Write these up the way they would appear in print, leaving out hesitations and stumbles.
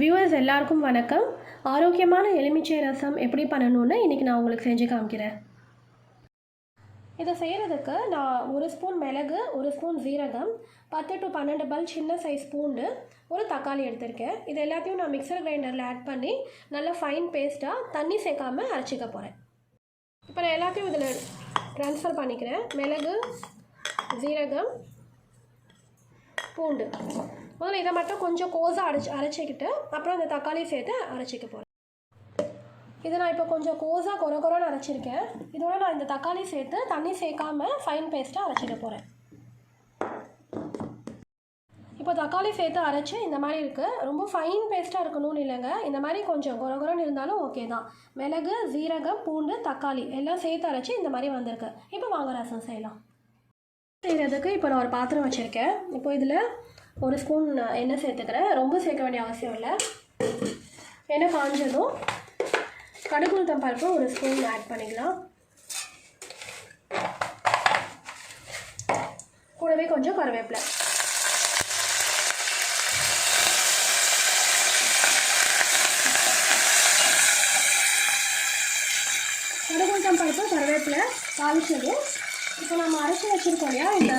Viewers எல்லாருக்கும் வணக்கம். ஆரோக்கியமான எலுமிச்சை ரசம் எப்படி பண்ணணும்னு இன்றைக்கி நான் உங்களுக்கு செஞ்சு காமிக்கிறேன். இதை செய்கிறதுக்கு நான் 1 ஸ்பூன் மிளகு, 1 ஸ்பூன் ஜீரகம், 10 to 12 பல் சின்ன சைஸ் பூண்டு, ஒரு தக்காளி எடுத்திருக்கேன். இது எல்லாத்தையும் நான் மிக்சர் கிரைண்டரில் ஆட் பண்ணி நல்லா ஃபைன் பேஸ்ட்டாக தண்ணி சேர்க்காமல் அரைச்சிக்க போகிறேன். இப்போ நான் எல்லாத்தையும் இதில் ட்ரான்ஸ்ஃபர் பண்ணிக்கிறேன். மிளகு, ஜீரகம், பூண்டு, முதல்ல இதை மட்டும் கொஞ்சம் கோஸாக அரைச்சிக்கிட்டு அப்புறம் இந்த தக்காளி சேர்த்து அரைச்சிக்க போகிறேன். இதை நான் இப்போ கொஞ்சம் கோஸாக கொரன்னு அரைச்சிருக்கேன். இதோட நான் இந்த தக்காளி சேர்த்து தண்ணி சேர்க்காமல் ஃபைன் பேஸ்ட்டாக அரைச்சிக்க போகிறேன். இப்போ தக்காளி சேர்த்து அரைச்சி இந்த மாதிரி இருக்குது. ரொம்ப ஃபைன் பேஸ்ட்டாக இருக்கணும்னு இல்லைங்க, இந்த மாதிரி கொஞ்சம் கொரன்னு இருந்தாலும் ஓகே தான். மிளகு, ஜீரகம், பூண்டு, தக்காளி எல்லாம் சேர்த்து அரைச்சி இந்த மாதிரி வந்திருக்கு. இப்போ வாங்க ரசம் செய்யலாம். செய்கிறதுக்கு இப்போ நான் ஒரு பாத்திரம் வச்சுருக்கேன். இப்போ இதில் 1 ஸ்பூன் எண்ணெய் சேர்த்துக்கிறேன். ரொம்ப சேர்க்க வேண்டிய அவசியம் இல்லை. எண்ணெய் காஞ்சதும் கடுகு உளுத்தம் பருப்பு 1 ஸ்பூன் ஆட் பண்ணிக்கலாம். கூடவே கொஞ்சம் கருவேப்பிலை. கடுகு உளுத்தம் பருப்பு கருவேப்பிலை தாளிச்சதும் இப்போ நம்ம அரைச்சி வச்சுருக்கோம் இல்லையா, இந்த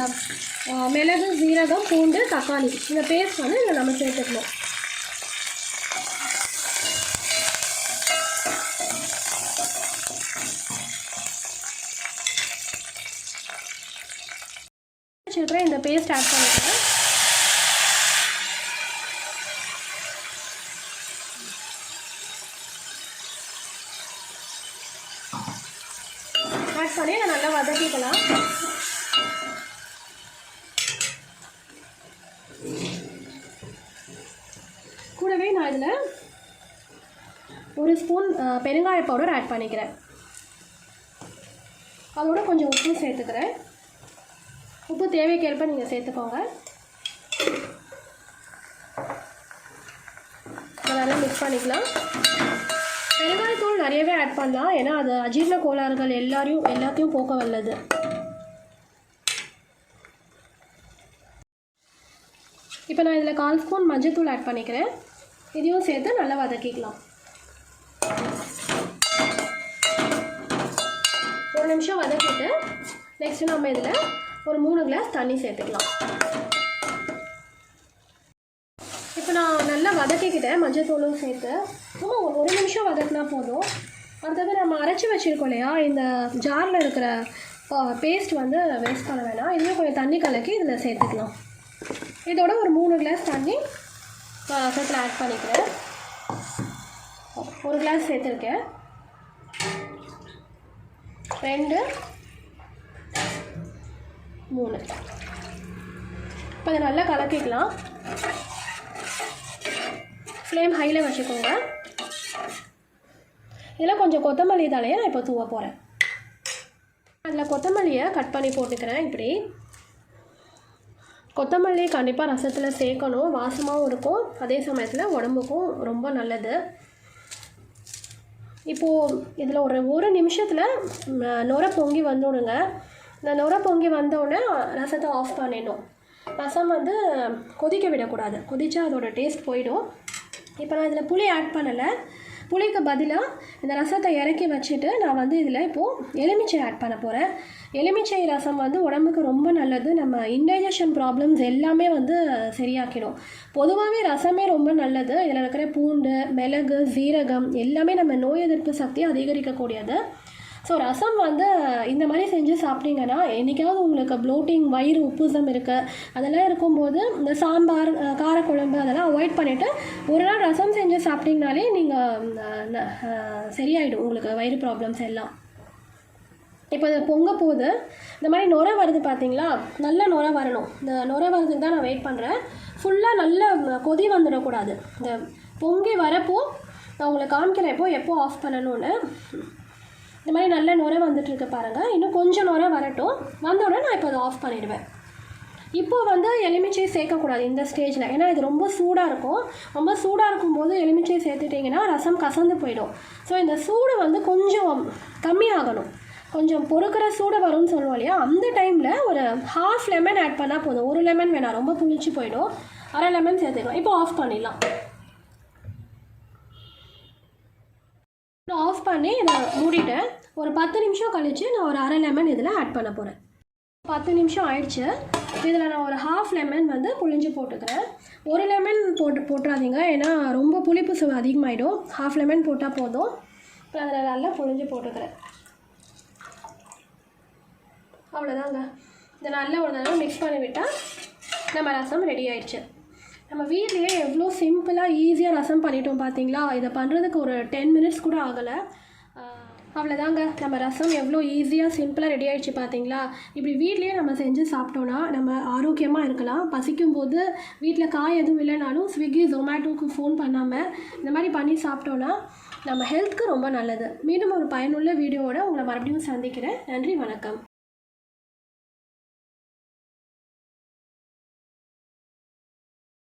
மிளகு, ஜீரகம், பூண்டு, தக்காளி இந்த பேஸ்ட் வந்து இதில் நம்ம சேர்த்துக்கணும். வச்சுருக்கிறேன் இந்த பேஸ்ட் ஆட் பண்ணிக்கிறேன். ஆட் பண்ணி நான் நல்லா வதக்கிக்கலாம். கூடவே நான் இதில் 1 ஸ்பூன் பெருங்காய பவுடர் ஆட் பண்ணிக்கிறேன். அதோட கொஞ்சம் உப்பு சேர்த்துக்கிறேன். உப்பு தேவைக்கேற்ப நீங்கள் சேர்த்துக்கோங்க. நல்லா மிக்ஸ் பண்ணிக்கலாம். பெருங்காயத்தூள் நிறையவே ஆட் பண்ணலாம், ஏன்னா அது அஜீரண கோளாறுகள் எல்லாத்தையும் போக்க வல்லது. இப்போ நான் இதில் 1/4 ஸ்பூன் மஞ்சள்தூள் ஆட் பண்ணிக்கிறேன். இதையும் சேர்த்து நல்லா வதக்கிக்கலாம். 1 நிமிஷம் வதக்கிட்டு நெக்ஸ்ட்டு நம்ம இதில் ஒரு 3 கிளாஸ் தண்ணி சேர்த்துக்கலாம். இப்போ நான் நல்லா வதக்கிக்கிட்டேன் மஞ்சள்தூளும் சேர்த்து. சும்மா 1 நிமிஷம் வதக்கினா போதும். அடுத்தது நம்ம அரைச்சி வச்சுருக்கோம் இல்லையா, இந்த ஜாரில் இருக்கிற பேஸ்ட் வந்து வேஸ்ட் பண்ண வேணாம். இதுலேயும் கொஞ்சம் தண்ணி கலக்கி இதில் சேர்த்துக்கலாம். இதோட ஒரு 3 கிளாஸ் தண்ணி ரசத்தில் ஆட் பண்ணிக்கிறேன். 1 கிளாஸ் சேர்த்துருக்கேன். 2, 3. இப்போ அதை நல்லா கலக்கிக்கலாம். ஃப்ளேம் ஹையில் வச்சுக்கோங்க. இதில் கொஞ்சம் கொத்தமல்லி தலையை நான் இப்போ தூவ போகிறேன். அதில் கொத்தமல்லியை கட் பண்ணி போட்டுக்கிறேன். இப்படி கொத்தமல்லி கண்டிப்பாக ரசத்தில் சேர்க்கணும். வாசமாகவும் இருக்கும், அதே சமயத்தில் உடம்புக்கும் ரொம்ப நல்லது. இப்போது இதில் ஒரு நிமிஷத்தில் நுரை பொங்கி வந்துவிடுங்க. இந்த நுரை பொங்கி வந்தோடனே ரசத்தை ஆஃப் பண்ணிடணும். ரசம் வந்து கொதிக்க விடக்கூடாது, கொதிச்சா அதோட டேஸ்ட் போயிடும். இப்போ நான் இதில் புளி ஆட் பண்ணலை. புளிக்கு பதிலாக இந்த ரசத்தை இறக்கி வச்சுட்டு நான் வந்து இதில் இப்போது எலுமிச்சை ஆட் பண்ண போகிறேன். எலுமிச்சை ரசம் வந்து உடம்புக்கு ரொம்ப நல்லது. நம்ம இன்டைஜஷன் ப்ராப்ளம்ஸ் எல்லாமே வந்து சரியாக்கிடும். பொதுவாகவே ரசமே ரொம்ப நல்லது. இதில் இருக்கிற பூண்டு, மிளகு, ஜீரகம் எல்லாமே நம்ம நோய் எதிர்ப்பு சக்தியை அதிகரிக்கக்கூடியது. ஸோ ரசம் வந்து இந்த மாதிரி செஞ்சு சாப்பிட்டீங்கன்னா, என்றைக்காவது உங்களுக்கு ப்ளோட்டிங், வயிறு உப்புசம் இருக்குது, அதெல்லாம் இருக்கும்போது இந்த சாம்பார், காரக்குழம்பு அதெல்லாம் அவாய்ட் பண்ணிவிட்டு ஒரு நாள் ரசம் செஞ்சு சாப்பிட்டிங்கனாலே நீங்கள் சரியாயிடும் உங்களுக்கு வயிறு ப்ராப்ளம்ஸ் எல்லாம். இப்போ இதை பொங்க போகுது. இந்த மாதிரி நுரை வருது பார்த்தீங்களா, நல்ல நுரை வரணும். இந்த நுரை வரதுக்கு தான் நான் வெயிட் பண்ணுறேன். ஃபுல்லாக நல்ல கொதி வந்துடக்கூடாது. இந்த பொங்கி வரப்போ நான் உங்களுக்கு காமிக்கிறேன் எப்போ ஆஃப் பண்ணணும்னு. இந்த மாதிரி நல்ல நுரை வந்துட்டுருக்கு பாருங்கள். இன்னும் கொஞ்சம் நுரை வரட்டும். வந்தோடனே நான் இப்போ அதை ஆஃப் பண்ணிவிடுவேன். இப்போது வந்து எலுமிச்சை சேர்க்கக்கூடாது இந்த ஸ்டேஜில், ஏன்னா இது ரொம்ப சூடாக இருக்கும். ரொம்ப சூடாக இருக்கும்போது எலுமிச்சை சேர்த்துட்டிங்கன்னா ரசம் கசந்து போயிடும். ஸோ இந்த சூடு வந்து கொஞ்சம் கம்மியாகணும். கொஞ்சம் பொறுக்கிற சூடு வரும்னு சொல்லுவோம் இல்லையா, அந்த டைமில் ஒரு 1/2 லெமன் ஆட் பண்ணால் போதும். 1 லெமன் வேணாம், ரொம்ப புளிச்சு போயிடும். 1/2 லெமன் சேர்த்துக்கலாம். இப்போ ஆஃப் பண்ணிடலாம். ஆஃப் பண்ணி இதை மூடிட்டேன். ஒரு 10 நிமிஷம் கழித்து நான் ஒரு அரை லெமன் இதில் ஆட் பண்ண போகிறேன். 10 நிமிஷம் ஆயிடுச்சு. இதில் நான் ஒரு ஹாஃப் லெமன் வந்து புழிஞ்சு போட்டுக்கிறேன். ஒரு லெமன் போட்டுறாதீங்க, ஏன்னா ரொம்ப புளிப்பு சுவை அதிகமாகிடும். ஹாஃப் லெமன் போட்டால் போதும். இப்போ அதில் நல்லா புழிஞ்சு போட்டுக்கிறேன். அவ்வளோதாங்க. இதை நல்லா ஒரு தடவை மிக்ஸ் பண்ணி விட்டால் நம்ம ரசம் ரெடி ஆயிடுச்சு. நம்ம வீட்லேயே எவ்வளோ சிம்பிளாக ஈஸியாக ரசம் பண்ணிட்டோம் பார்த்தீங்களா? இதை பண்ணுறதுக்கு ஒரு 10 மினிட்ஸ் கூட ஆகலை. அவ்வளோதாங்க, நம்ம ரசம் எவ்வளோ ஈஸியாக சிம்பிளாக ரெடி ஆகிடுச்சு பார்த்தீங்களா? இப்படி வீட்லேயே நம்ம செஞ்சு சாப்பிட்டோன்னா நம்ம ஆரோக்கியமாக இருக்கலாம். பசிக்கும் போது வீட்டில் காய் எதுவும் இல்லைனாலும் ஸ்விக்கி ஜொமேட்டோவுக்கு ஃபோன் பண்ணாமல் இந்த மாதிரி பண்ணி சாப்பிட்டோன்னா நம்ம ஹெல்த்துக்கு ரொம்ப நல்லது. மீண்டும் ஒரு பயனுள்ள வீடியோவோட உங்களை மறுபடியும் சந்திக்கிறேன். நன்றி, வணக்கம்.